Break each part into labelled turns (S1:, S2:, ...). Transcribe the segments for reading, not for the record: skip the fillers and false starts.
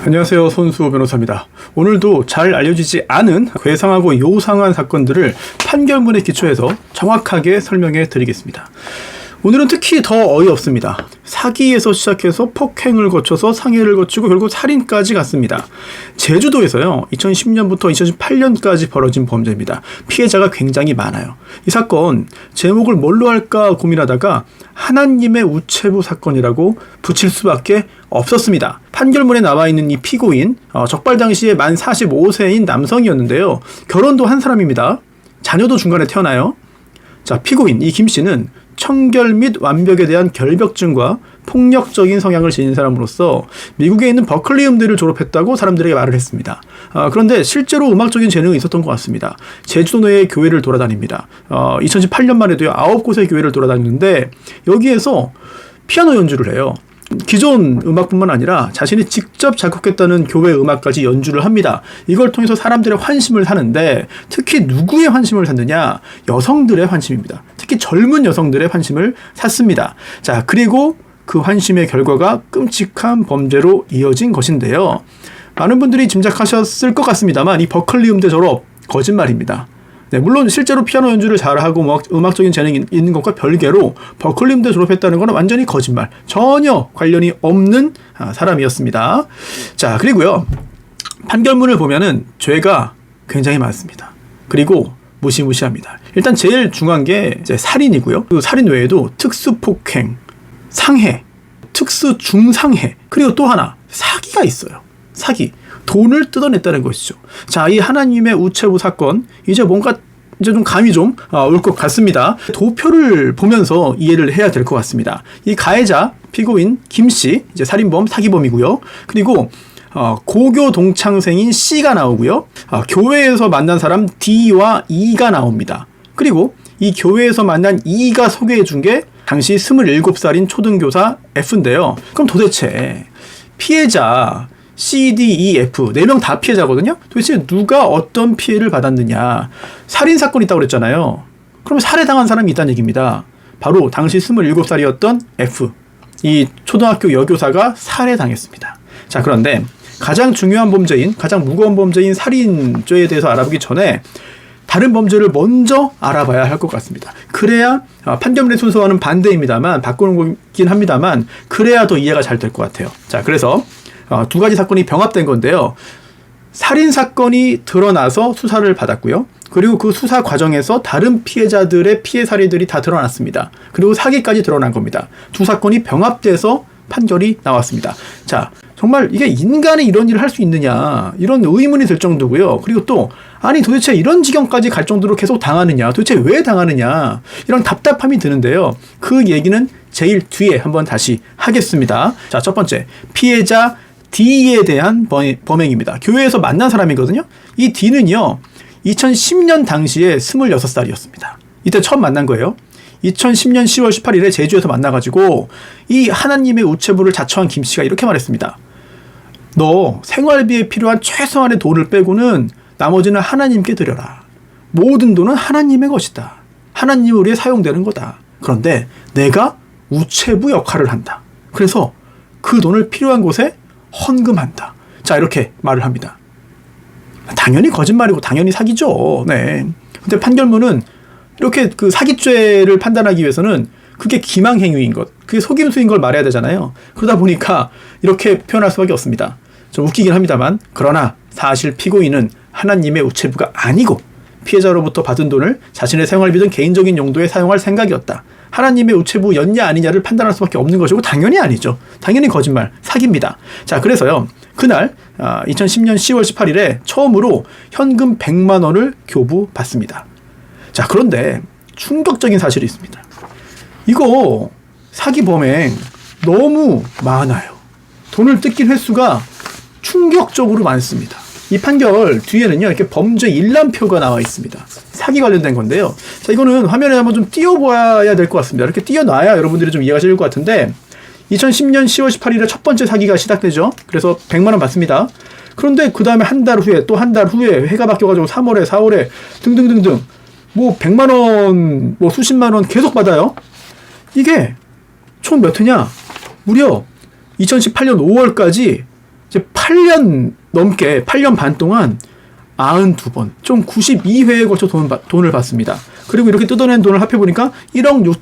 S1: 안녕하세요. 손수호 변호사입니다. 오늘도 잘 알려지지 않은 괴상하고 요상한 사건들을 판결문에 기초해서 정확하게 설명해 드리겠습니다. 오늘은 특히 더 어이없습니다. 사기에서 시작해서 폭행을 거쳐서 상해를 거치고 결국 살인까지 갔습니다. 제주도에서요, 2010년부터 2018년까지 벌어진 범죄입니다. 피해자가 굉장히 많아요. 이 사건 제목을 뭘로 할까 고민하다가 하나님의 우체부 사건이라고 붙일 수밖에 없었습니다. 판결문에 나와 있는 이 피고인, 적발 당시에 만 45세인 남성이었는데요. 결혼도 한 사람입니다. 자녀도 중간에 태어나요. 자, 피고인 이 김 씨는 청결 및 완벽에 대한 결벽증과 폭력적인 성향을 지닌 사람으로서 미국에 있는 버클리 음대를 졸업했다고 사람들에게 말을 했습니다. 그런데 실제로 음악적인 재능이 있었던 것 같습니다. 제주도 내의 교회를 돌아다닙니다. 2018년만 해도요, 9곳의 교회를 돌아다니는데 여기에서 피아노 연주를 해요. 기존 음악뿐만 아니라 자신이 직접 작곡했다는 교회 음악까지 연주를 합니다. 이걸 통해서 사람들의 환심을 사는데, 특히 누구의 환심을 샀느냐? 여성들의 환심입니다. 특히 젊은 여성들의 환심을 샀습니다. 자, 그리고 그 환심의 결과가 끔찍한 범죄로 이어진 것인데요. 많은 분들이 짐작하셨을 것 같습니다만 이 버클리 음대 졸업 거짓말입니다. 네, 물론 실제로 피아노 연주를 잘하고 음악적인 재능이 있는 것과 별개로 버클리 음대 졸업했다는 것은 완전히 거짓말, 전혀 관련이 없는 사람이었습니다. 자, 그리고요, 판결문을 보면은 죄가 굉장히 많습니다. 그리고 무시무시합니다. 일단 제일 중요한 게 이제 살인이고요. 그 살인 외에도 특수폭행, 상해, 특수중상해, 그리고 또 하나 사기가 있어요. 사기. 돈을 뜯어냈다는 것이죠. 자, 이 하나님의 우체부 사건, 이제 뭔가 이제 좀 감이 좀 올 것 같습니다. 도표를 보면서 이해를 해야 될 것 같습니다. 이 가해자 피고인 김 씨, 이제 살인범, 사기범이고요. 그리고 고교 동창생인 C가 나오고요. 교회에서 만난 사람 D와 E가 나옵니다. 그리고 이 교회에서 만난 E가 소개해 준 게 당시 27살인 초등교사 F인데요. 그럼 도대체 피해자 C, D, E, F 4명 다 피해자거든요. 도대체 누가 어떤 피해를 받았느냐. 살인사건이 있다고 그랬잖아요. 그럼 살해당한 사람이 있다는 얘기입니다. 바로 당시 27살이었던 F, 이 초등학교 여교사가 살해당했습니다. 자, 그런데 가장 중요한 범죄인, 가장 무거운 범죄인 살인죄에 대해서 알아보기 전에 다른 범죄를 먼저 알아봐야 할 것 같습니다. 그래야 판결문의 순서와는 반대입니다만, 바꾸는 거긴 합니다만, 그래야 더 이해가 잘 될 것 같아요. 자, 그래서 두 가지 사건이 병합된 건데요. 살인사건이 드러나서 수사를 받았고요. 그리고 그 수사 과정에서 다른 피해자들의 피해 사례들이 다 드러났습니다. 그리고 사기까지 드러난 겁니다. 두 사건이 병합돼서 판결이 나왔습니다. 자, 정말 이게 인간이 이런 일을 할 수 있느냐, 이런 의문이 들 정도고요. 그리고 또 아니 도대체 이런 지경까지 갈 정도로 계속 당하느냐, 도대체 왜 당하느냐, 이런 답답함이 드는데요. 그 얘기는 제일 뒤에 한번 다시 하겠습니다. 자, 첫 번째, 피해자 D에 대한 범행입니다. 교회에서 만난 사람이거든요. 이 D는요, 2010년 당시에 26살이었습니다. 이때 처음 만난 거예요. 2010년 10월 18일에 제주에서 만나가지고 이 하나님의 우체부를 자처한 김 씨가 이렇게 말했습니다. 너 생활비에 필요한 최소한의 돈을 빼고는 나머지는 하나님께 드려라. 모든 돈은 하나님의 것이다. 하나님을 위해 사용되는 거다. 그런데 내가 우체부 역할을 한다. 그래서 그 돈을 필요한 곳에 헌금한다. 자, 이렇게 말을 합니다. 당연히 거짓말이고 당연히 사기죠. 네. 근데 판결문은 이렇게 그 사기죄를 판단하기 위해서는 그게 기망행위인 것, 그게 속임수인 걸 말해야 되잖아요. 그러다 보니까 이렇게 표현할 수밖에 없습니다. 좀 웃기긴 합니다만, 그러나 사실 피고인은 하나님의 우체부가 아니고 피해자로부터 받은 돈을 자신의 생활비 등 개인적인 용도에 사용할 생각이었다. 하나님의 우체부였냐 아니냐를 판단할 수밖에 없는 것이고 당연히 아니죠. 당연히 거짓말, 사기입니다. 자, 그래서요, 그날 2010년 10월 18일에 처음으로 현금 100만 원을 교부받습니다. 자, 그런데 충격적인 사실이 있습니다. 이거 사기 범행 너무 많아요. 돈을 뜯긴 횟수가 충격적으로 많습니다. 이 판결 뒤에는요, 이렇게 범죄 일람표가 나와 있습니다. 사기 관련된 건데요. 자, 이거는 화면에 한번 좀 띄워봐야 될 것 같습니다. 이렇게 띄워놔야 여러분들이 좀 이해가 실 것 같은데, 2010년 10월 18일에 첫 번째 사기가 시작되죠. 그래서 100만 원 받습니다. 그런데 그 다음에 한 달 후에, 또 한 달 후에 해가 바뀌어가지고 3월에, 4월에 등등등등, 뭐 100만 원, 뭐 수십만 원 계속 받아요. 이게 총 몇 회냐? 무려 2018년 5월까지 이제 8년 넘게 8년 반 동안 92번, 총 92회에 걸쳐 돈을 받습니다. 그리고 이렇게 뜯어낸 돈을 합해보니까 1억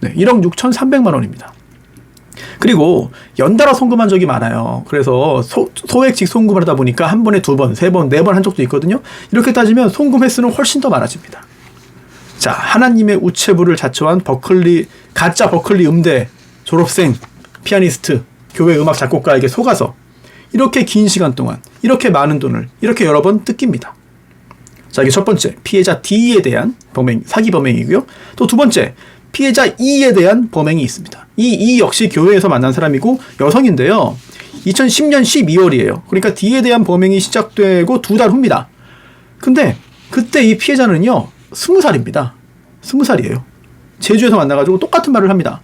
S1: 6천3백만 원입니다. 그리고 연달아 송금한 적이 많아요. 그래서 소액식 송금을 하다 보니까 한 번에 2번, 3번, 4번 한 적도 있거든요. 이렇게 따지면 송금 횟수는 훨씬 더 많아집니다. 자, 하나님의 우체부를 자처한 가짜 버클리 음대 졸업생, 피아니스트, 교회 음악 작곡가에게 속아서 이렇게 긴 시간 동안 이렇게 많은 돈을 이렇게 여러 번 뜯깁니다. 자, 이게 첫 번째 피해자 D에 대한 사기 범행이고요. 또 두 번째 피해자 E에 대한 범행이 있습니다. 이 E 역시 교회에서 만난 사람이고 여성인데요. 2010년 12월이에요. 그러니까 D에 대한 범행이 시작되고 2달 후입니다. 근데 그때 이 피해자는요 20살입니다. 20살이에요. 제주에서 만나가지고 똑같은 말을 합니다.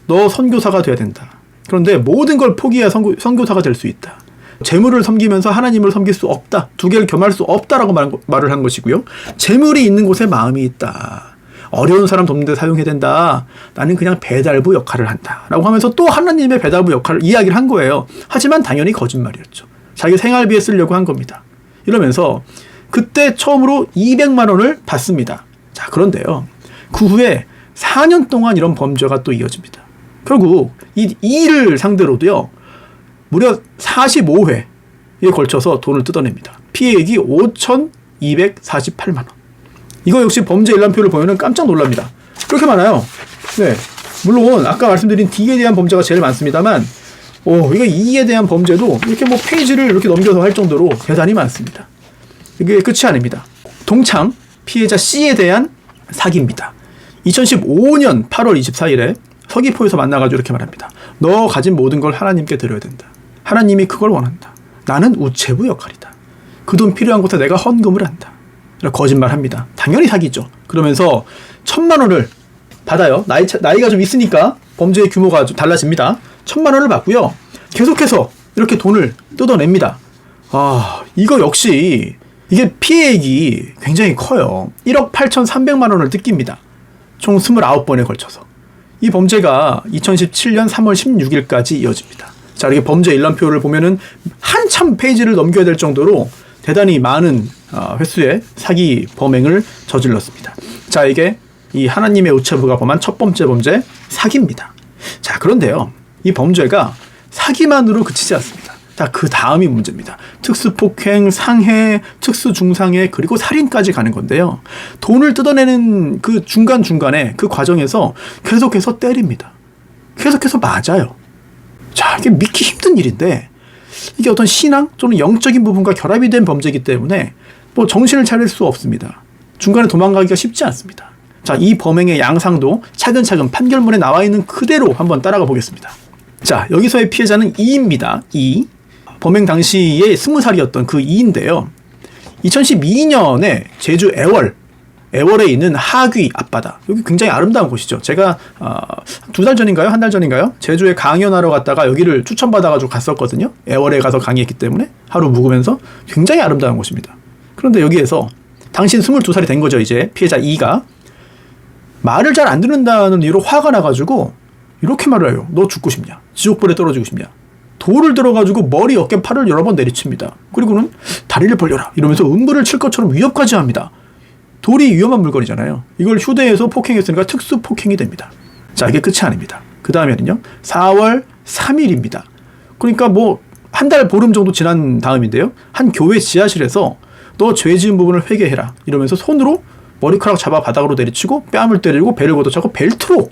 S1: 너 선교사가 돼야 된다. 그런데 모든 걸 포기해야 선교사가 될 수 있다. 재물을 섬기면서 하나님을 섬길 수 없다. 두 개를 겸할 수 없다라고 말을 한 것이고요. 재물이 있는 곳에 마음이 있다. 어려운 사람 돕는 데 사용해야 된다. 나는 그냥 배달부 역할을 한다. 라고 하면서 또 하나님의 배달부 역할을 이야기를 한 거예요. 하지만 당연히 거짓말이었죠. 자기 생활비에 쓰려고 한 겁니다. 이러면서 그때 처음으로 200만 원을 받습니다. 자, 그런데요. 그 후에 4년 동안 이런 범죄가 또 이어집니다. 결국 이 E를 상대로도요. 무려 45회에 걸쳐서 돈을 뜯어냅니다. 피해액이 5,248만 원. 이거 역시 범죄 일람표를 보면 깜짝 놀랍니다. 그렇게 많아요. 네, 물론 아까 말씀드린 D에 대한 범죄가 제일 많습니다만 이거 E에 대한 범죄도 이렇게 뭐 페이지를 이렇게 넘겨서 할 정도로 대단히 많습니다. 이게 끝이 아닙니다. 동창 피해자 C에 대한 사기입니다. 2015년 8월 24일에 서귀포에서 만나가지고 이렇게 말합니다. 너 가진 모든 걸 하나님께 드려야 된다. 하나님이 그걸 원한다. 나는 우체부 역할이다. 그 돈 필요한 곳에 내가 헌금을 한다. 이렇게 거짓말합니다. 당연히 사기죠. 그러면서 1,000만 원을 받아요. 나이가 좀 있으니까 범죄의 규모가 좀 달라집니다. 1,000만 원을 받고요. 계속해서 이렇게 돈을 뜯어냅니다. 이거 역시 이게 피해액이 굉장히 커요. 1억 8,300만 원을 뜯깁니다. 총 29번에 걸쳐서. 이 범죄가 2017년 3월 16일까지 이어집니다. 자, 이렇게 범죄 일람표를 보면은 한참 페이지를 넘겨야 될 정도로 대단히 많은 횟수의 사기 범행을 저질렀습니다. 자, 이게 이 하나님의 우체부가 범한 첫 번째 범죄, 사기입니다. 자, 그런데요. 이 범죄가 사기만으로 그치지 않습니다. 자, 그 다음이 문제입니다. 특수폭행, 상해, 특수중상해, 그리고 살인까지 가는 건데요. 돈을 뜯어내는 그 중간중간에 그 과정에서 계속해서 때립니다. 계속해서 맞아요. 자, 이게 믿기 힘든 일인데 이게 어떤 신앙 또는 영적인 부분과 결합이 된 범죄이기 때문에 뭐 정신을 차릴 수 없습니다. 중간에 도망가기가 쉽지 않습니다. 자, 이 범행의 양상도 차근차근 판결문에 나와 있는 그대로 한번 따라가 보겠습니다. 자, 여기서의 피해자는 E입니다. E. 범행 당시에 20살이었던 그 E인데요. 2012년에 제주 애월에 있는 하귀 앞바다. 여기 굉장히 아름다운 곳이죠. 제가 2달 전인가요? 1달 전인가요? 제주에 강연하러 갔다가 여기를 추천받아가지고 갔었거든요. 애월에 가서 강의했기 때문에 하루 묵으면서 굉장히 아름다운 곳입니다. 그런데 여기에서 당신 22살이 된 거죠. 이제 피해자 E가 말을 잘 안 듣는다는 이유로 화가 나가지고 이렇게 말을 해요. 너 죽고 싶냐? 지옥불에 떨어지고 싶냐? 돌을 들어가지고 머리, 어깨, 팔을 여러 번 내리칩니다. 그리고는 다리를 벌려라 이러면서 음부를 칠 것처럼 위협까지 합니다. 돌이 위험한 물건이잖아요. 이걸 휴대해서 폭행했으니까 특수폭행이 됩니다. 자, 이게 끝이 아닙니다. 그 다음에는요. 4월 3일입니다. 그러니까 뭐 한 달 보름 정도 지난 다음인데요. 한 교회 지하실에서 너 죄 지은 부분을 회개해라 이러면서 손으로 머리카락 잡아 바닥으로 내리치고 뺨을 때리고 배를 걷어차고 벨트로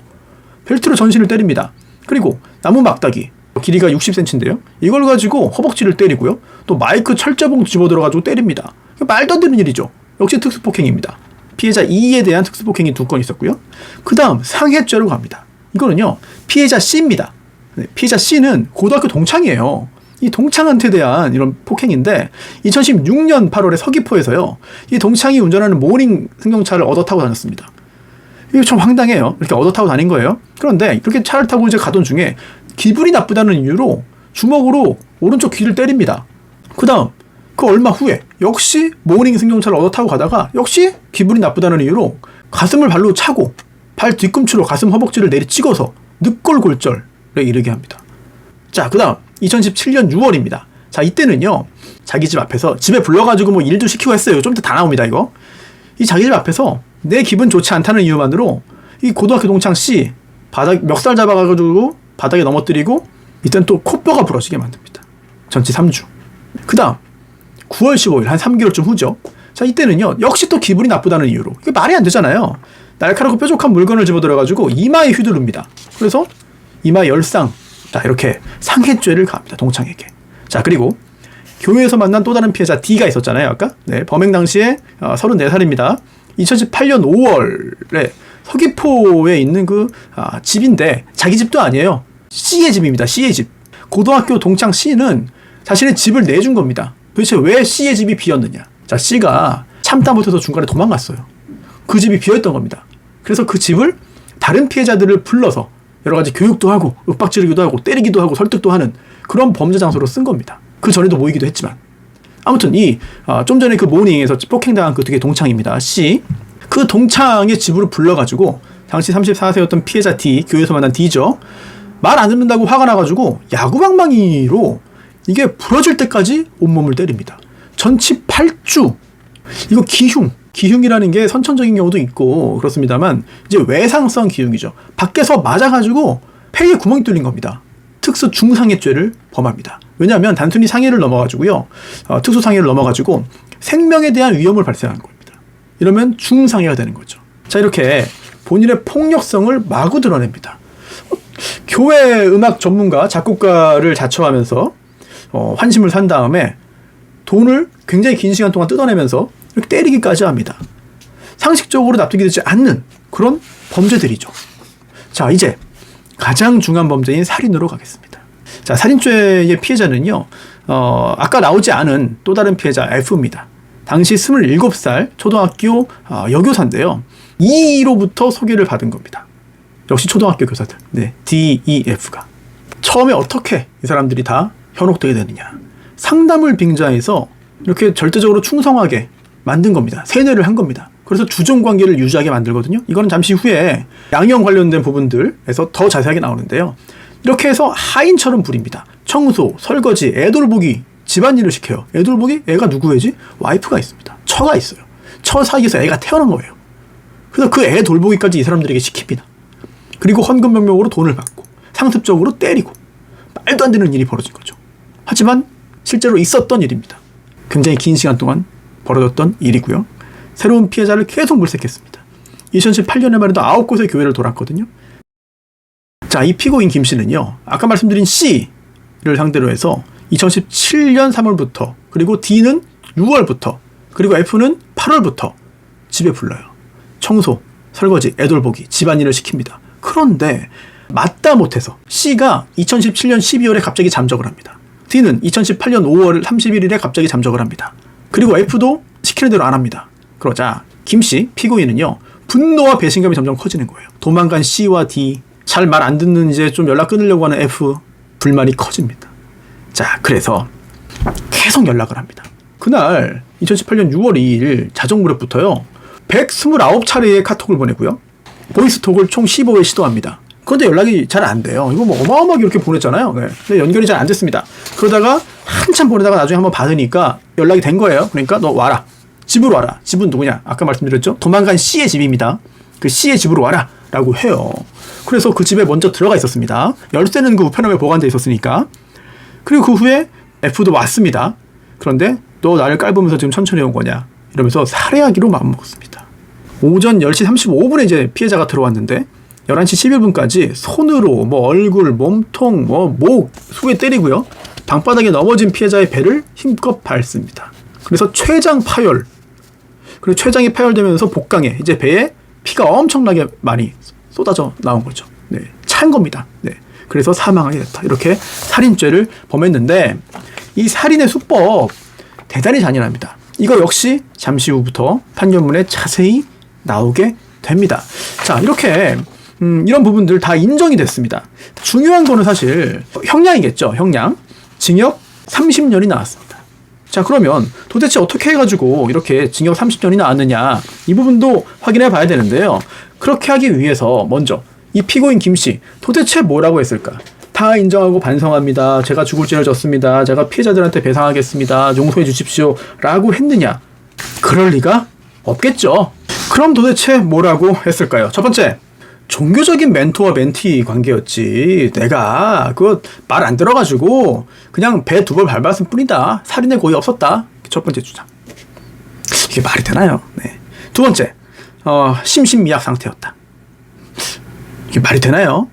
S1: 전신을 때립니다. 그리고 나무 막다기 길이가 60cm인데요. 이걸 가지고 허벅지를 때리고요. 또 마이크 철제봉 집어들어가지고 때립니다. 말도 안 되는 일이죠. 역시 특수폭행입니다. 피해자 E에 대한 특수폭행이 2건 있었고요. 그 다음 상해죄로 갑니다. 이거는요. 피해자 C입니다. 피해자 C는 고등학교 동창이에요. 이 동창한테 대한 이런 폭행인데 2016년 8월에 서귀포에서요. 이 동창이 운전하는 모닝 승용차를 얻어 타고 다녔습니다. 이거 참 황당해요. 이렇게 얻어 타고 다닌 거예요. 그런데 이렇게 차를 타고 이제 가던 중에 기분이 나쁘다는 이유로 주먹으로 오른쪽 귀를 때립니다. 그 다음 그 얼마 후에 역시 모닝 승용차를 얻어 타고 가다가 역시 기분이 나쁘다는 이유로 가슴을 발로 차고 발 뒤꿈치로 가슴 허벅지를 내리 찍어서 늑골골절에 이르게 합니다. 자, 그 다음 2017년 6월입니다. 자, 이때는요, 자기 집 앞에서 집에 불러가지고 뭐 일도 시키고 했어요. 좀 이따 다 나옵니다, 이거. 이 자기 집 앞에서 내 기분 좋지 않다는 이유만으로 이 고등학교 동창 C 바닥 멱살 잡아가지고 바닥에 넘어뜨리고 이때는 또 코뼈가 부러지게 만듭니다. 전치 3주. 그 다음 9월 15일 한 3개월쯤 후죠. 자, 이때는요, 역시 또 기분이 나쁘다는 이유로, 이게 말이 안 되잖아요. 날카롭고 뾰족한 물건을 집어들어가지고 이마에 휘두릅니다. 그래서 이마 열상, 자, 이렇게 상해죄를 가합니다, 동창에게. 자, 그리고 교회에서 만난 또 다른 피해자 D가 있었잖아요, 아까. 네, 범행 당시에 34살입니다. 2018년 5월에 서귀포에 있는 그 집인데 자기 집도 아니에요. C의 집입니다. C의 집. 고등학교 동창 C는 자신의 집을 내준 겁니다. 도대체 왜 C의 집이 비었느냐? 자, C가 참다 못해서 중간에 도망갔어요. 그 집이 비어있던 겁니다. 그래서 그 집을 다른 피해자들을 불러서 여러 가지 교육도 하고 윽박 지르기도 하고 때리기도 하고 설득도 하는 그런 범죄 장소로 쓴 겁니다. 그 전에도 모이기도 했지만. 아무튼 좀 전에 그 모닝에서 폭행당한 그 되게 동창입니다. C. 그 동창의 집으로 불러가지고 당시 34세였던 피해자 D, 교회에서 만난 D죠. 말 안 듣는다고 화가 나가지고 야구방망이로 이게 부러질 때까지 온몸을 때립니다. 전치 8주. 이거 기흉이라는 게 선천적인 경우도 있고 그렇습니다만 이제 외상성 기흉이죠. 밖에서 맞아가지고 폐에 구멍이 뚫린 겁니다. 특수 중상해죄를 범합니다. 왜냐하면 단순히 상해를 넘어가지고요, 특수 상해를 넘어가지고 생명에 대한 위험을 발생하는 겁니다. 이러면 중상해가 되는 거죠. 자, 이렇게 본인의 폭력성을 마구 드러냅니다. 교회 음악 전문가, 작곡가를 자처하면서 환심을 산 다음에 돈을 굉장히 긴 시간 동안 뜯어내면서 이렇게 때리기까지 합니다. 상식적으로 납득이 되지 않는 그런 범죄들이죠. 자, 이제 가장 중요한 범죄인 살인으로 가겠습니다. 자, 살인죄의 피해자는요, 아까 나오지 않은 또 다른 피해자 F입니다. 당시 27살 초등학교 여교사인데요. E로부터 소개를 받은 겁니다. 역시 초등학교 교사들. 네, D, E, F가. 처음에 어떻게 이 사람들이 다 현혹되게 되느냐. 상담을 빙자해서 이렇게 절대적으로 충성하게 만든 겁니다. 세뇌를 한 겁니다. 그래서 주종관계를 유지하게 만들거든요. 이거는 잠시 후에 양형 관련된 부분들에서 더 자세하게 나오는데요. 이렇게 해서 하인처럼 부립니다. 청소, 설거지, 애돌보기, 집안일을 시켜요. 애돌보기? 애가 누구 애지? 와이프가 있습니다. 처가 있어요. 처 사이에서 애가 태어난 거예요. 그래서 그 애 돌보기까지 이 사람들에게 시킵니다. 그리고 헌금 명목으로 돈을 받고 상습적으로 때리고 말도 안 되는 일이 벌어진 거죠. 하지만 실제로 있었던 일입니다. 굉장히 긴 시간 동안 벌어졌던 일이고요. 새로운 피해자를 계속 물색했습니다. 2018년에 말해도 9곳의 교회를 돌았거든요. 자, 이 피고인 김 씨는요, 아까 말씀드린 C를 상대로 해서 2017년 3월부터, 그리고 D는 6월부터, 그리고 F는 8월부터 집에 불러요. 청소, 설거지, 애돌보기, 집안일을 시킵니다. 그런데 맞다 못해서 C가 2017년 12월에 갑자기 잠적을 합니다. D는 2018년 5월 31일에 갑자기 잠적을 합니다. 그리고 F도 시키는 대로 안 합니다. 그러자 김씨 피고인은요, 분노와 배신감이 점점 커지는 거예요. 도망간 C와 D, 잘 말 안 듣는 이제 좀 연락 끊으려고 하는 F, 불만이 커집니다. 자, 그래서 계속 연락을 합니다. 그날 2018년 6월 2일 자정 무렵부터요, 129차례의 카톡을 보내고요, 보이스톡을 총 15회 시도합니다. 그런데 연락이 잘 안 돼요. 이거 뭐 어마어마하게 이렇게 보냈잖아요. 네. 근데 연결이 잘 안 됐습니다. 그러다가 한참 보내다가 나중에 한번 받으니까 연락이 된 거예요. 그러니까 너 와라. 집으로 와라. 집은 누구냐? 아까 말씀드렸죠? 도망간 C의 집입니다. 그 C의 집으로 와라. 라고 해요. 그래서 그 집에 먼저 들어가 있었습니다. 열쇠는 그 우편함에 보관되어 있었으니까. 그리고 그 후에 F도 왔습니다. 그런데 너 나를 깔보면서 지금 천천히 온 거냐? 이러면서 살해하기로 마음먹었습니다. 오전 10시 35분에 이제 피해자가 들어왔는데 11시 11분까지 손으로 뭐 얼굴, 몸통, 목, 속에 때리고요. 방바닥에 넘어진 피해자의 배를 힘껏 밟습니다. 그래서 췌장 파열. 그리고 췌장이 파열되면서 복강에 이제 배에 피가 엄청나게 많이 쏟아져 나온 거죠. 네, 찬 겁니다. 네, 그래서 사망하게 됐다. 이렇게 살인죄를 범했는데 이 살인의 수법 대단히 잔인합니다. 이거 역시 잠시 후부터 판결문에 자세히 나오게 됩니다. 자, 이렇게 이런 부분들 다 인정이 됐습니다. 중요한 거는 사실 형량이겠죠. 형량. 징역 30년이 나왔습니다. 자, 그러면 도대체 어떻게 해가지고 이렇게 징역 30년이 나왔느냐, 이 부분도 확인해 봐야 되는데요. 그렇게 하기 위해서 먼저 이 피고인 김씨 도대체 뭐라고 했을까? 다 인정하고 반성합니다. 제가 죽을 죄를 졌습니다. 제가 피해자들한테 배상하겠습니다. 용서해 주십시오. 라고 했느냐? 그럴 리가 없겠죠. 그럼 도대체 뭐라고 했을까요? 첫 번째, 종교적인 멘토와 멘티 관계였지. 내가 그거 말 안 들어가지고 그냥 배 두 번 밟았을 뿐이다. 살인의 고의 없었다. 첫 번째 주장. 이게 말이 되나요? 네. 두 번째, 심신미약 상태였다. 이게 말이 되나요?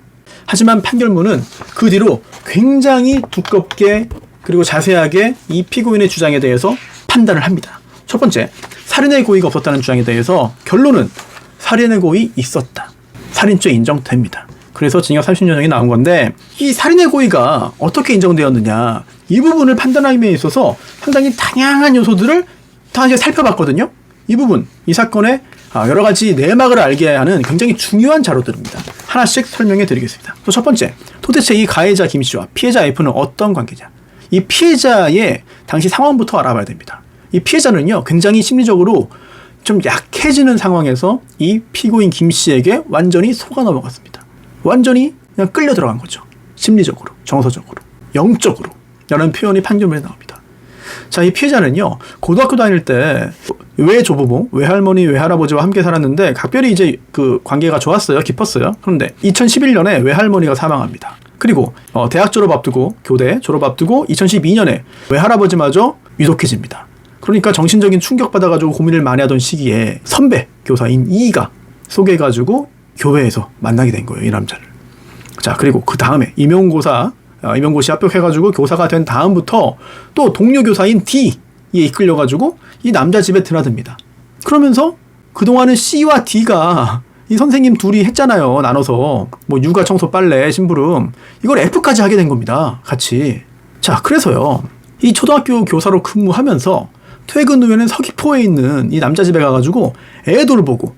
S1: 하지만 판결문은 그 뒤로 굉장히 두껍게 그리고 자세하게 이 피고인의 주장에 대해서 판단을 합니다. 첫 번째, 살인의 고의가 없었다는 주장에 대해서 결론은 살인의 고의 있었다. 살인죄 인정됩니다. 그래서 징역 30년형이 나온 건데, 이 살인의 고의가 어떻게 인정되었느냐, 이 부분을 판단하기 위해 있어서 상당히 다양한 요소들을 다 이제 살펴봤거든요. 이 부분, 이 사건의 여러 가지 내막을 알게 하는 굉장히 중요한 자료들입니다. 하나씩 설명해 드리겠습니다. 첫 번째, 도대체 이 가해자 김씨와 피해자 F는 어떤 관계냐? 이 피해자의 당시 상황부터 알아봐야 됩니다. 이 피해자는요, 굉장히 심리적으로 좀 약해지는 상황에서 이 피고인 김씨에게 완전히 속아 넘어갔습니다. 완전히 그냥 끌려 들어간 거죠. 심리적으로, 정서적으로, 영적으로. 라는 표현이 판결문에 나옵니다. 자, 이 피해자는요, 고등학교 다닐 때 외조부모, 외할머니, 외할아버지와 함께 살았는데 각별히 이제 그 관계가 좋았어요. 깊었어요. 그런데 2011년에 외할머니가 사망합니다. 그리고 대학 졸업 앞두고, 교대 졸업 앞두고 2012년에 외할아버지마저 위독해집니다. 그러니까 정신적인 충격받아가지고 고민을 많이 하던 시기에 선배 교사인 이가 소개해가지고 교회에서 만나게 된 거예요, 이 남자를. 자, 그리고 그 다음에 임용고시 합격해가지고 교사가 된 다음부터 또 동료 교사인 D에 이끌려가지고 이 남자 집에 드나듭니다. 그러면서 그동안은 C와 D가 이 선생님 둘이 했잖아요. 나눠서 뭐 육아, 청소, 빨래, 심부름, 이걸 F까지 하게 된 겁니다. 같이. 자, 그래서요, 이 초등학교 교사로 근무하면서 퇴근 후에는 서귀포에 있는 이 남자 집에 가가지고 애 돌보고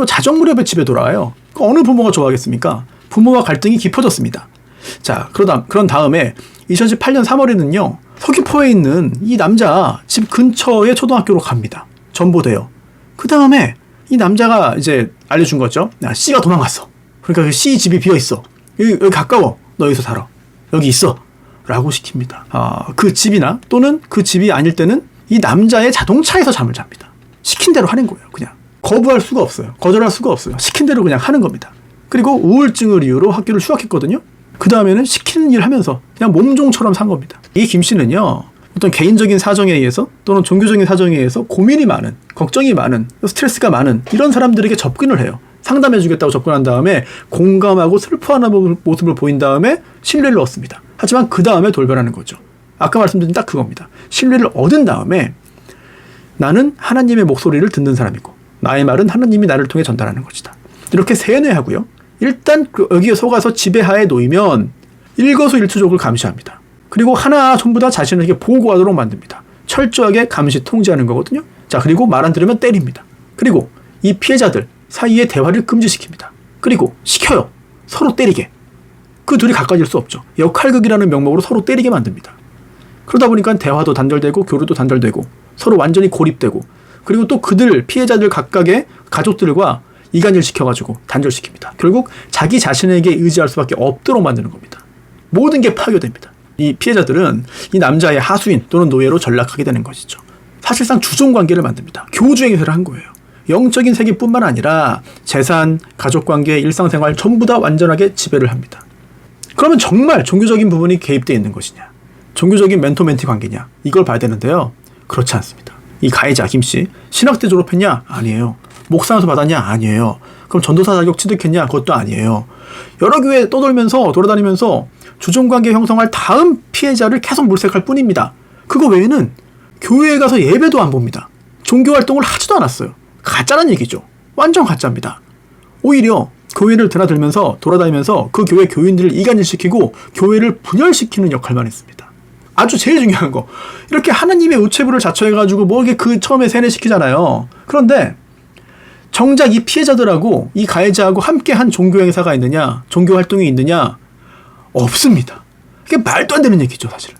S1: 자정 무렵에 집에 돌아와요. 어느 부모가 좋아하겠습니까? 부모와 갈등이 깊어졌습니다. 자, 그런 다음에 2018년 3월에는요, 서귀포에 있는 이 남자 집 근처의 초등학교로 갑니다. 전보돼요. 그 다음에 이 남자가 이제 알려준 거죠. 야, C가 도망갔어. 그러니까 그 C 집이 비어있어. 여기 가까워. 너 여기서 살아. 여기 있어. 라고 시킵니다. 그 집이나 또는 그 집이 아닐 때는 이 남자의 자동차에서 잠을 잡니다. 시킨 대로 하는 거예요. 그냥 거부할 수가 없어요. 거절할 수가 없어요. 시킨 대로 그냥 하는 겁니다. 그리고 우울증을 이유로 학교를 휴학했거든요. 그 다음에는 시키는 일 하면서 그냥 몸종처럼 산 겁니다. 이 김 씨는요, 어떤 개인적인 사정에 의해서 또는 종교적인 사정에 의해서 고민이 많은, 걱정이 많은, 스트레스가 많은 이런 사람들에게 접근을 해요. 상담해 주겠다고 접근한 다음에 공감하고 슬퍼하는 모습을 보인 다음에 신뢰를 얻습니다. 하지만 그 다음에 돌변하는 거죠. 아까 말씀드린 딱 그겁니다. 신뢰를 얻은 다음에 나는 하나님의 목소리를 듣는 사람이고 나의 말은 하나님이 나를 통해 전달하는 것이다. 이렇게 세뇌하고요. 일단 여기에 속아서 지배하에 놓이면 일거수일투족을 감시합니다. 그리고 하나 전부 다 자신에게 보고하도록 만듭니다. 철저하게 감시 통제하는 거거든요. 자, 그리고 말 안 들으면 때립니다. 그리고 이 피해자들 사이에 대화를 금지시킵니다. 그리고 시켜요. 서로 때리게. 그 둘이 가까워질 수 없죠. 역할극이라는 명목으로 서로 때리게 만듭니다. 그러다 보니까 대화도 단절되고 교류도 단절되고 서로 완전히 고립되고, 그리고 또 그들 피해자들 각각의 가족들과 이간질 시켜가지고 단절시킵니다. 결국 자기 자신에게 의지할 수밖에 없도록 만드는 겁니다. 모든 게 파괴됩니다. 이 피해자들은 이 남자의 하수인 또는 노예로 전락하게 되는 것이죠. 사실상 주종관계를 만듭니다. 교주행세를 한 거예요. 영적인 세계뿐만 아니라 재산, 가족관계, 일상생활 전부 다 완전하게 지배를 합니다. 그러면 정말 종교적인 부분이 개입되어 있는 것이냐, 종교적인 멘토-멘티 관계냐, 이걸 봐야 되는데요. 그렇지 않습니다. 이 가해자 김씨 신학대 졸업했냐? 아니에요. 목사한테 받았냐? 아니에요. 그럼 전도사 자격 취득했냐? 그것도 아니에요. 여러 교회 떠돌면서 돌아다니면서 주종관계 형성할 다음 피해자를 계속 물색할 뿐입니다. 그거 외에는 교회에 가서 예배도 안 봅니다. 종교활동을 하지도 않았어요. 가짜란 얘기죠. 완전 가짜입니다. 오히려 교회를 드나들면서 돌아다니면서 그 교회 교인들을 이간질시키고 교회를 분열시키는 역할만 했습니다. 아주 제일 중요한 거, 이렇게 하나님의 우체부를 자처해가지고 뭐 이게 그 처음에 세뇌시키잖아요. 그런데 정작 이 피해자들하고 이 가해자하고 함께한 종교 행사가 있느냐, 종교 활동이 있느냐? 없습니다. 이게 말도 안 되는 얘기죠, 사실은.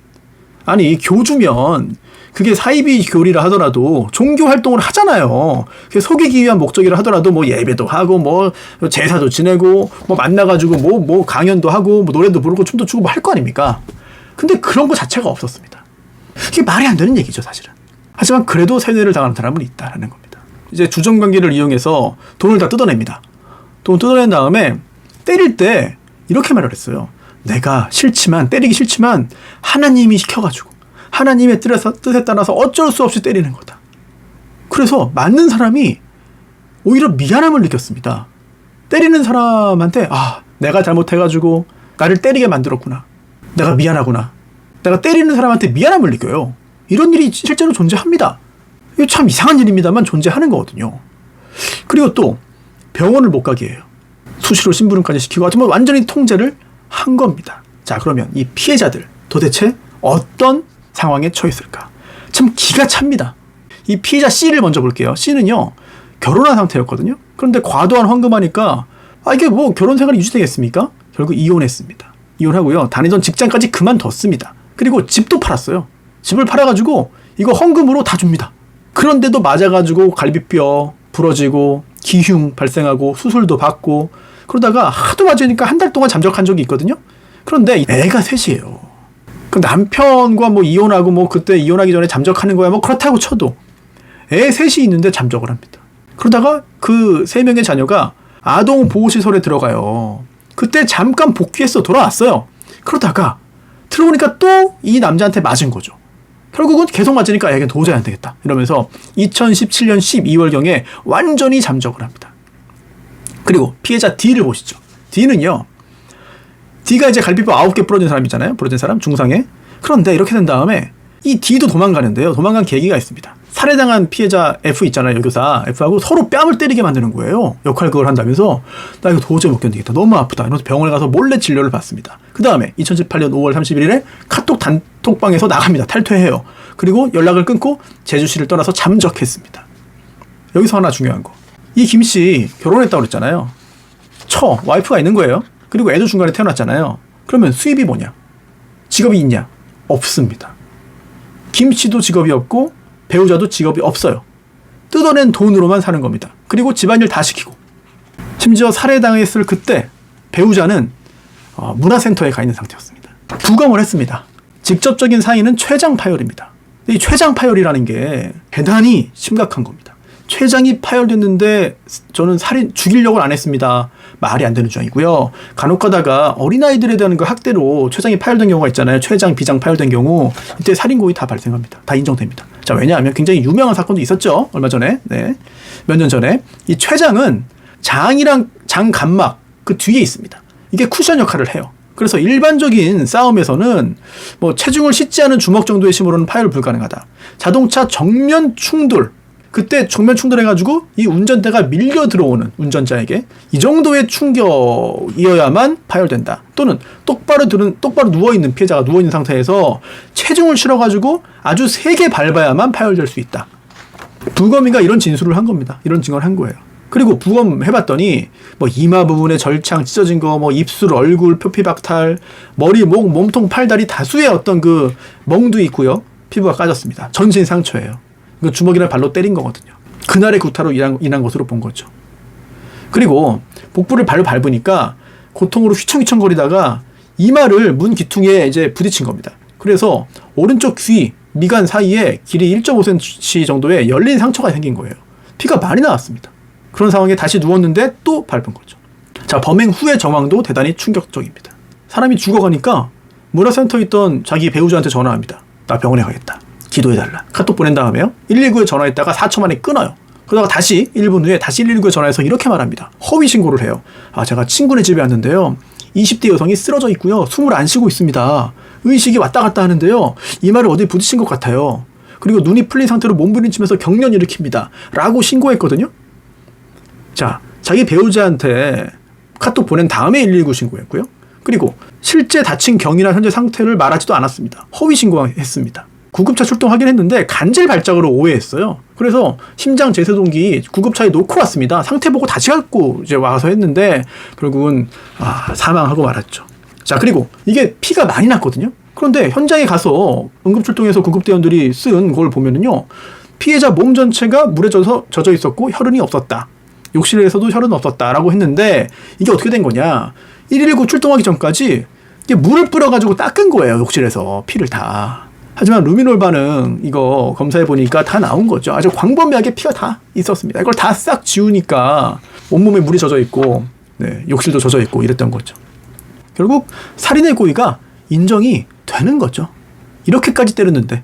S1: 아니, 교주면 그게 사이비 교리라 하더라도 종교 활동을 하잖아요. 속이기 위한 목적이라 하더라도 뭐 예배도 하고 뭐 제사도 지내고 뭐 만나가지고 뭐 강연도 하고 뭐 노래도 부르고 춤도 추고 뭐 할 거 아닙니까? 근데 그런 거 자체가 없었습니다. 이게 말이 안 되는 얘기죠, 사실은. 하지만 그래도 세뇌를 당하는 사람은 있다라는 겁니다. 이제 주정관계를 이용해서 돈을 다 뜯어냅니다. 돈 뜯어낸 다음에 때릴 때 이렇게 말을 했어요. 내가 때리기 싫지만 하나님이 시켜가지고 하나님의 뜻에 따라서 어쩔 수 없이 때리는 거다. 그래서 맞는 사람이 오히려 미안함을 느꼈습니다. 때리는 사람한테 내가 잘못해가지고 나를 때리게 만들었구나. 내가 미안하구나. 내가 때리는 사람한테 미안함을 느껴요. 이런 일이 실제로 존재합니다. 이거 참 이상한 일입니다만 존재하는 거거든요. 그리고 또 병원을 못 가게 해요. 수시로 심부름까지 시키고 정말 완전히 통제를 한 겁니다. 자, 그러면 이 피해자들 도대체 어떤 상황에 처했을까? 참 기가 찹니다. 이 피해자 C를 먼저 볼게요. C는요, 결혼한 상태였거든요. 그런데 과도한 환금하니까 이게 뭐 결혼 생활이 유지되겠습니까? 결국 이혼했습니다. 이혼하고요, 다니던 직장까지 그만뒀습니다. 그리고 집도 팔았어요. 집을 팔아가지고 이거 헌금으로 다 줍니다. 그런데도 맞아가지고 갈비뼈 부러지고 기흉 발생하고 수술도 받고 그러다가 하도 맞으니까 한 달 동안 잠적한 적이 있거든요. 그런데 애가 셋이에요. 그 남편과 뭐 이혼하고 뭐 그때 이혼하기 전에 잠적하는 거야 뭐 그렇다고 쳐도 애 셋이 있는데 잠적을 합니다. 그러다가 그 3명의 자녀가 아동보호시설에 들어가요. 그때 잠깐 복귀해서 돌아왔어요. 그러다가 들어오니까 또 이 남자한테 맞은 거죠. 결국은 계속 맞으니까 애가 도저히 안 되겠다 이러면서 2017년 12월경에 완전히 잠적을 합니다. 그리고 피해자 D를 보시죠. D는요, D가 이제 갈비뼈 9개 부러진 사람이잖아요. 부러진 사람, 중상해. 그런데 이렇게 된 다음에 이 D도 도망가는데요. 도망간 계기가 있습니다. 살해당한 피해자 F 있잖아요. 여교사 F하고 서로 뺨을 때리게 만드는 거예요. 역할 그걸 한다면서 나 이거 도저히 못 견디겠다. 너무 아프다. 이러면서 병원에 가서 몰래 진료를 받습니다. 그 다음에 2018년 5월 31일에 카톡 단톡방에서 나갑니다. 탈퇴해요. 그리고 연락을 끊고 제주시를 떠나서 잠적했습니다. 여기서 하나 중요한 거. 이 김씨 결혼했다고 그랬잖아요. 와이프가 있는 거예요. 그리고 애도 중간에 태어났잖아요. 그러면 수입이 뭐냐? 직업이 있냐? 없습니다. 김씨도 직업이 없고 배우자도 직업이 없어요. 뜯어낸 돈으로만 사는 겁니다. 그리고 집안일 다 시키고 심지어 살해당했을 그때 배우자는 문화센터에 가 있는 상태였습니다. 부검을 했습니다. 직접적인 사인은 췌장 파열입니다. 이 췌장 파열이라는 게 대단히 심각한 겁니다. 췌장이 파열됐는데 저는 죽이려고 안 했습니다. 말이 안 되는 주장이고요. 간혹 가다가 어린아이들에 대한 그 학대로 췌장이 파열된 경우가 있잖아요. 췌장, 비장 파열된 경우 이때 살인고의 다 발생합니다. 다 인정됩니다. 자, 왜냐하면 굉장히 유명한 사건도 있었죠. 얼마 전에. 몇 년 전에. 이 췌장은 장이랑 장간막 그 뒤에 있습니다. 이게 쿠션 역할을 해요. 그래서 일반적인 싸움에서는 뭐 체중을 싣지 않은 주먹 정도의 힘으로는 파열 불가능하다. 자동차 정면 충돌. 그때 정면 충돌해가지고 이 운전대가 밀려 들어오는 운전자에게 이 정도의 충격이어야만 파열된다. 또는 똑바로 누워있는 피해자가 누워있는 상태에서 체중을 실어가지고 아주 세게 밟아야만 파열될 수 있다. 부검이가 이런 진술을 한 겁니다. 이런 증언을 한 거예요. 그리고 부검해봤더니 뭐 이마 부분에 절창 찢어진 거, 뭐 입술, 얼굴, 표피박탈, 머리, 목, 몸통, 팔다리 다수의 어떤 그 멍도 있고요. 피부가 까졌습니다. 전신 상처예요. 주먹이나 발로 때린 거거든요. 그날의 구타로 인한 것으로 본 거죠. 그리고 복부를 발로 밟으니까 고통으로 휘청휘청거리다가 이마를 문 기퉁에 이제 부딪힌 겁니다. 그래서 오른쪽 귀, 미간 사이에 길이 1.5cm 정도의 열린 상처가 생긴 거예요. 피가 많이 나왔습니다. 그런 상황에 다시 누웠는데 또 밟은 거죠. 자, 범행 후의 정황도 대단히 충격적입니다. 사람이 죽어가니까 문화센터에 있던 자기 배우자한테 전화합니다. 나 병원에 가겠다. 기도해달라. 카톡 보낸 다음에요. 119에 전화했다가 4초 만에 끊어요. 그러다가 다시 1분 후에 다시 119에 전화해서 이렇게 말합니다. 허위 신고를 해요. 제가 친구네 집에 왔는데요. 20대 여성이 쓰러져 있고요. 숨을 안 쉬고 있습니다. 의식이 왔다 갔다 하는데요. 이마를 어디 부딪힌 것 같아요. 그리고 눈이 풀린 상태로 몸부림치면서 경련 일으킵니다. 라고 신고했거든요. 자, 자기 배우자한테 카톡 보낸 다음에 119 신고했고요. 그리고 실제 다친 경위나 현재 상태를 말하지도 않았습니다. 허위 신고했습니다. 구급차 출동하긴 했는데 간질 발작으로 오해했어요. 그래서 심장 제세동기 구급차에 놓고 왔습니다. 상태 보고 다시 갖고 이제 와서 했는데 결국은 사망하고 말았죠. 자, 그리고 이게 피가 많이 났거든요. 그런데 현장에 가서 응급출동해서 구급대원들이 쓴 걸 보면은요, 피해자 몸 전체가 물에 젖어 있었고 혈흔이 없었다. 욕실에서도 혈흔 없었다라고 했는데 이게 어떻게 된 거냐? 119 출동하기 전까지 이게 물을 뿌려가지고 닦은 거예요, 욕실에서 피를 다. 하지만 루미놀 반응 이거 검사해 보니까 다 나온 거죠. 아주 광범위하게 피가 다 있었습니다. 이걸 다 싹 지우니까 온몸에 물이 젖어 있고, 네, 욕실도 젖어 있고 이랬던 거죠. 결국 살인의 고의가 인정이 되는 거죠. 이렇게까지 때렸는데,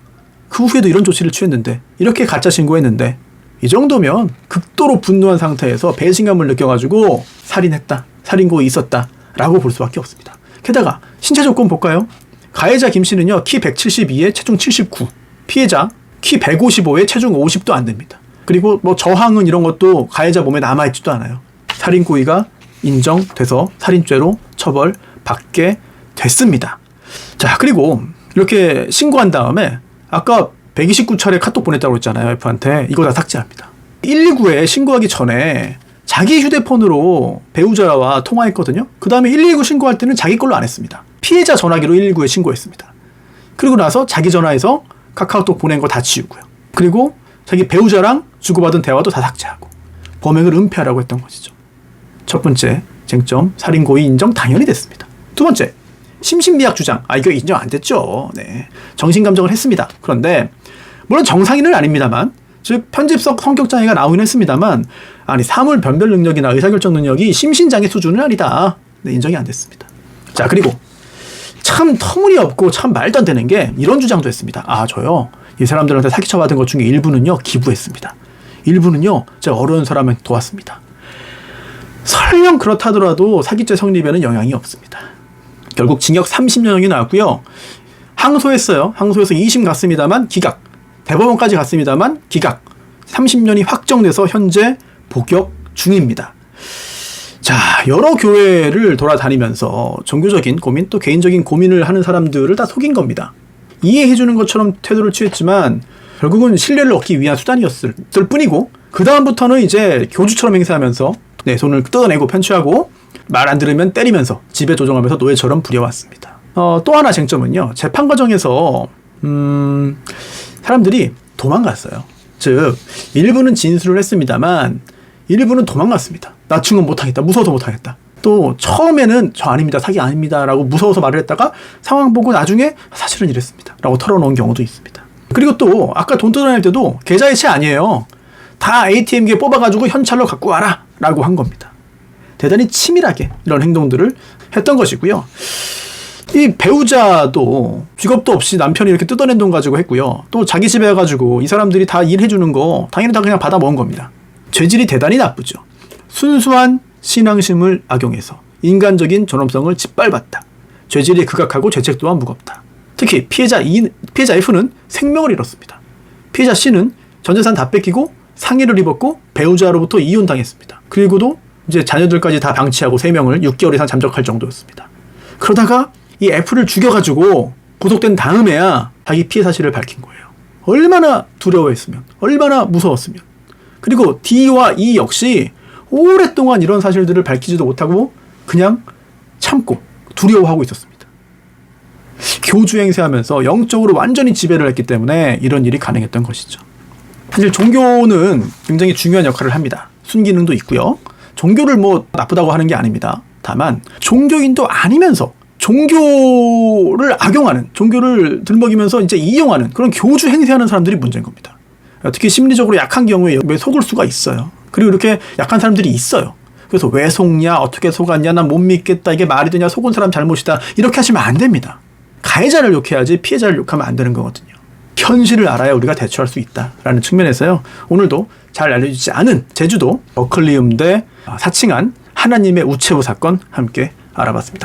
S1: 그 후에도 이런 조치를 취했는데, 이렇게 가짜 신고했는데, 이 정도면 극도로 분노한 상태에서 배신감을 느껴가지고 살인했다, 살인고의 있었다 라고 볼 수밖에 없습니다. 게다가 신체 조건 볼까요? 가해자 김 씨는요, 키 172에 체중 79, 피해자 키 155에 체중 50도 안 됩니다. 그리고 뭐 저항은 이런 것도 가해자 몸에 남아있지도 않아요. 살인고의가 인정돼서 살인죄로 처벌받게 됐습니다. 자, 그리고 이렇게 신고한 다음에 아까 129차례 카톡 보냈다고 했잖아요, F한테. 이거 다 삭제합니다. 119에 신고하기 전에 자기 휴대폰으로 배우자와 통화했거든요. 그 다음에 119 신고할 때는 자기 걸로 안 했습니다. 피해자 전화기로 119에 신고했습니다. 그리고 나서 자기 전화에서 카카오톡 보낸 거 다 지우고요. 그리고 자기 배우자랑 주고받은 대화도 다 삭제하고 범행을 은폐하라고 했던 것이죠. 첫 번째 쟁점, 살인고의 인정 당연히 됐습니다. 두 번째, 심신미약 주장. 이거 인정 안 됐죠. 네. 정신감정을 했습니다. 그런데 물론 정상인은 아닙니다만, 즉 편집성 성격장애가 나오긴 했습니다만, 아니 사물 변별 능력이나 의사결정 능력이 심신장애 수준은 아니다. 네, 인정이 안 됐습니다. 자, 그리고 참 터무니없고 참 말도 안 되는 게 이런 주장도 했습니다. 저요, 이 사람들한테 사기쳐 받은 것 중에 일부는요 기부했습니다. 일부는요 제가 어려운 사람을 도왔습니다. 설령 그렇다더라도 사기죄 성립에는 영향이 없습니다. 결국 징역 30년형이 나왔고요. 항소했어요. 항소해서 2심 갔습니다만 기각. 대법원까지 갔습니다만 기각. 30년이 확정돼서 현재 복역 중입니다. 자, 여러 교회를 돌아다니면서 종교적인 고민, 또 개인적인 고민을 하는 사람들을 다 속인 겁니다. 이해해주는 것처럼 태도를 취했지만 결국은 신뢰를 얻기 위한 수단이었을 뿐이고, 그 다음부터는 이제 교주처럼 행세하면서 손을 뜯어내고 편취하고 말 안 들으면 때리면서 지배 조종하면서 노예처럼 부려왔습니다. 또 하나 쟁점은요, 재판 과정에서 사람들이 도망갔어요. 즉 일부는 진술을 했습니다만 일부는 도망갔습니다. 나 증언 못하겠다, 무서워서 못하겠다. 또 처음에는 저 아닙니다, 사기 아닙니다 라고 무서워서 말을 했다가 상황 보고 나중에 사실은 이랬습니다 라고 털어놓은 경우도 있습니다. 그리고 또 아까 돈 뜯어낼 때도 계좌이체 아니에요. 다 ATM기에 뽑아가지고 현찰로 갖고 와라 라고 한 겁니다. 대단히 치밀하게 이런 행동들을 했던 것이고요. 이 배우자도 직업도 없이 남편이 이렇게 뜯어낸 돈 가지고 했고요. 또 자기 집에 가가지고 이 사람들이 다 일해주는 거 당연히 다 그냥 받아 먹은 겁니다. 죄질이 대단히 나쁘죠. 순수한 신앙심을 악용해서 인간적인 존엄성을 짓밟았다. 죄질이 극악하고 죄책 또한 무겁다. 특히 피해자 F는 생명을 잃었습니다. 피해자 C는 전 재산 다 뺏기고 상해를 입었고 배우자로부터 이혼당했습니다. 그리고도 이제 자녀들까지 다 방치하고 3명을 6개월 이상 잠적할 정도였습니다. 그러다가 이 F를 죽여가지고 구속된 다음에야 자기 피해 사실을 밝힌 거예요. 얼마나 두려워했으면, 얼마나 무서웠으면. 그리고 D와 E 역시 오랫동안 이런 사실들을 밝히지도 못하고 그냥 참고 두려워하고 있었습니다. 교주 행세하면서 영적으로 완전히 지배를 했기 때문에 이런 일이 가능했던 것이죠. 사실 종교는 굉장히 중요한 역할을 합니다. 순기능도 있고요. 종교를 뭐 나쁘다고 하는 게 아닙니다. 다만 종교인도 아니면서 종교를 악용하는, 종교를 들먹이면서 이제 이용하는 그런 교주 행세하는 사람들이 문제인 겁니다. 특히 심리적으로 약한 경우에 왜 속을 수가 있어요. 그리고 이렇게 약한 사람들이 있어요. 그래서 왜 속냐, 어떻게 속았냐, 난 못 믿겠다, 이게 말이 되냐, 속은 사람 잘못이다, 이렇게 하시면 안 됩니다. 가해자를 욕해야지 피해자를 욕하면 안 되는 거거든요. 현실을 알아야 우리가 대처할 수 있다라는 측면에서요, 오늘도 잘 알려지지 않은 제주도 버클리 음대 사칭한 하나님의 우체부 사건 함께 알아봤습니다.